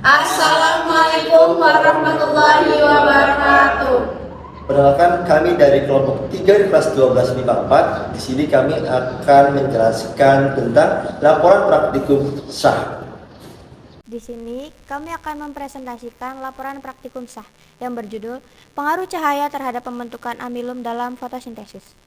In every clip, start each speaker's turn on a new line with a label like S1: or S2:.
S1: Assalamualaikum warahmatullahi wabarakatuh.
S2: Perkenalkan, kami dari kelompok 3 di kelas 12 MIPA 4. Di sini kami akan menjelaskan tentang laporan praktikum sah.
S3: Di sini kami akan mempresentasikan laporan praktikum sah yang berjudul Pengaruh Cahaya Terhadap Pembentukan Amilum dalam Fotosintesis.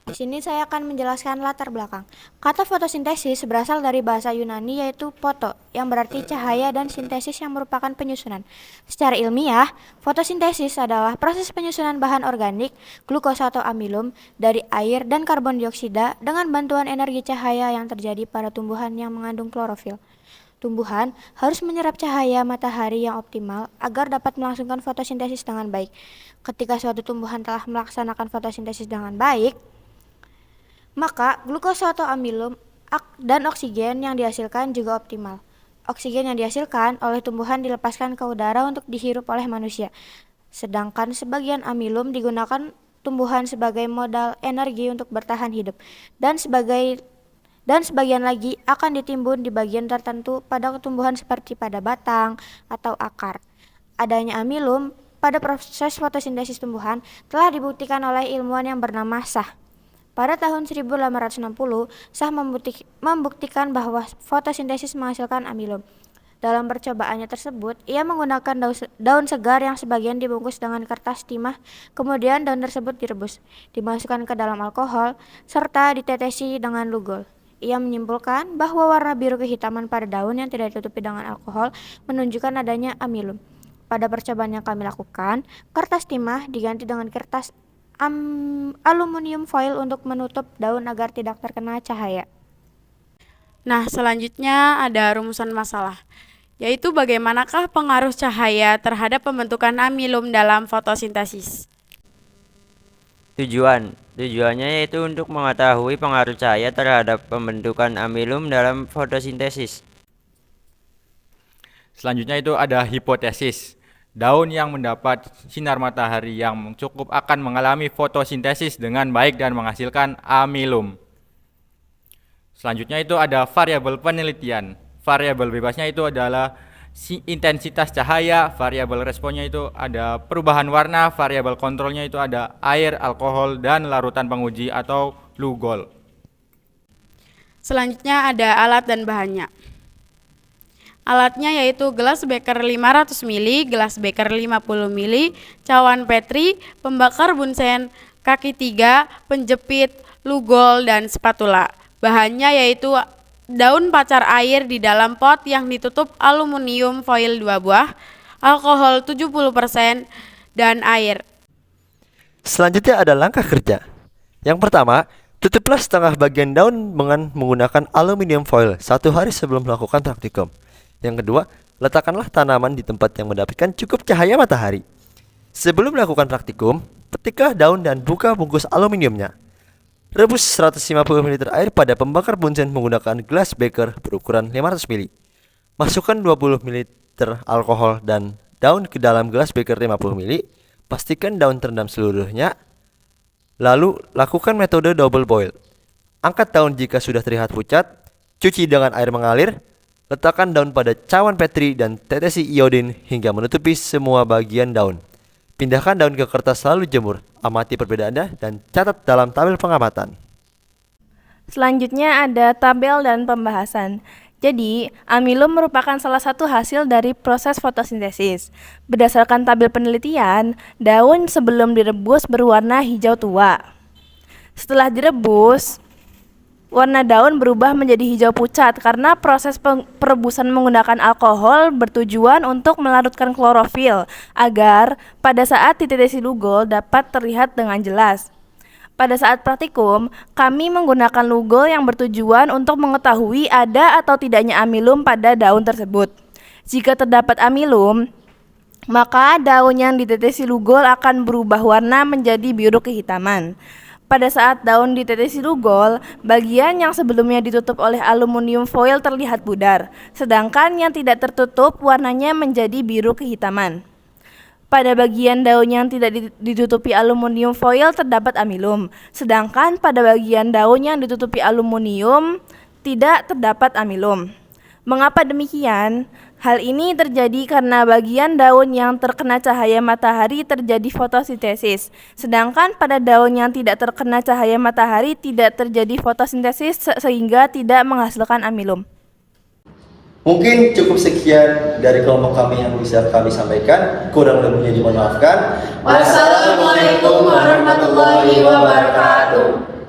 S3: Di sini saya akan menjelaskan latar belakang. Kata fotosintesis berasal dari bahasa Yunani yaitu poto, yang berarti cahaya, dan sintesis yang merupakan penyusunan. Secara ilmiah, fotosintesis adalah proses penyusunan bahan organik, glukosa atau amilum, dari air dan karbon dioksida dengan bantuan energi cahaya yang terjadi pada tumbuhan yang mengandung klorofil. Tumbuhan harus menyerap cahaya matahari yang optimal agar dapat melangsungkan fotosintesis dengan baik. Ketika suatu tumbuhan telah melaksanakan fotosintesis dengan baik, maka glukosa atau amilum dan oksigen yang dihasilkan juga optimal. Oksigen yang dihasilkan oleh tumbuhan dilepaskan ke udara untuk dihirup oleh manusia. Sedangkan sebagian amilum digunakan tumbuhan sebagai modal energi untuk bertahan hidup. Dan sebagian lagi akan ditimbun di bagian tertentu pada tumbuhan seperti pada batang atau akar. Adanya amilum pada proses fotosintesis tumbuhan telah dibuktikan oleh ilmuwan yang bernama Shah. Pada tahun 1860, Shah membuktikan bahwa fotosintesis menghasilkan amilum. Dalam percobaannya tersebut, ia menggunakan daun segar yang sebagian dibungkus dengan kertas timah, kemudian daun tersebut direbus, dimasukkan ke dalam alkohol, serta ditetesi dengan lugol. Ia menyimpulkan bahwa warna biru kehitaman pada daun yang tidak ditutupi dengan alkohol menunjukkan adanya amilum. Pada percobaan yang kami lakukan, kertas timah diganti dengan kertas aluminium foil untuk menutup daun agar tidak terkena cahaya.
S4: Nah, selanjutnya ada rumusan masalah, yaitu bagaimanakah pengaruh cahaya terhadap pembentukan amilum dalam fotosintesis.
S5: Tujuannya yaitu untuk mengetahui pengaruh cahaya terhadap pembentukan amilum dalam fotosintesis.
S6: Selanjutnya itu ada hipotesis. Daun yang mendapat sinar matahari yang cukup akan mengalami fotosintesis dengan baik dan menghasilkan amilum. Selanjutnya itu ada variabel penelitian. Variabel bebasnya itu adalah intensitas cahaya, variabel responnya itu ada perubahan warna, variabel kontrolnya itu ada air, alkohol, dan larutan penguji atau lugol.
S4: Selanjutnya ada alat dan bahannya. Alatnya yaitu gelas beker 500 ml, gelas beker 50 ml, cawan Petri, pembakar bunsen, kaki 3, penjepit, lugol, dan spatula. Bahannya yaitu daun pacar air di dalam pot yang ditutup aluminium foil 2 buah, alkohol 70%, dan air.
S2: Selanjutnya ada langkah kerja. Yang pertama, tutuplah setengah bagian daun dengan menggunakan aluminium foil 1 hari sebelum melakukan praktikum. Yang kedua, letakkanlah tanaman di tempat yang mendapatkan cukup cahaya matahari. Sebelum melakukan praktikum, petiklah daun dan buka bungkus aluminiumnya. Rebus 150 ml air pada pembakar bunsen menggunakan gelas beker berukuran 500 ml. Masukkan 20 ml alkohol dan daun ke dalam gelas beker 50 ml. Pastikan daun terendam seluruhnya. Lalu, lakukan metode double boil. Angkat daun jika sudah terlihat pucat, cuci dengan air mengalir. Letakkan daun pada cawan Petri dan tetesi iodin hingga menutupi semua bagian daun. Pindahkan daun ke kertas lalu jemur. Amati perbedaannya dan catat dalam tabel pengamatan.
S7: Selanjutnya ada tabel dan pembahasan. Jadi, amilum merupakan salah satu hasil dari proses fotosintesis. Berdasarkan tabel penelitian, daun sebelum direbus berwarna hijau tua. Setelah direbus, warna daun berubah menjadi hijau pucat karena proses perebusan menggunakan alkohol bertujuan untuk melarutkan klorofil agar pada saat ditetesi lugol dapat terlihat dengan jelas. Pada saat praktikum, kami menggunakan lugol yang bertujuan untuk mengetahui ada atau tidaknya amilum pada daun tersebut. Jika terdapat amilum, maka daun yang ditetesi lugol akan berubah warna menjadi biru kehitaman. Pada saat daun ditetesi lugol, bagian yang sebelumnya ditutup oleh aluminium foil terlihat pudar, sedangkan yang tidak tertutup warnanya menjadi biru kehitaman. Pada bagian daun yang tidak ditutupi aluminium foil terdapat amilum, sedangkan pada bagian daun yang ditutupi aluminium tidak terdapat amilum. Mengapa demikian? Hal ini terjadi karena bagian daun yang terkena cahaya matahari terjadi fotosintesis, sedangkan pada daun yang tidak terkena cahaya matahari tidak terjadi fotosintesis sehingga tidak menghasilkan amilum.
S2: Mungkin cukup sekian dari kelompok kami yang bisa kami sampaikan. Kurang lebihnya dimohon maafkan.
S1: Wassalamualaikum warahmatullahi wabarakatuh.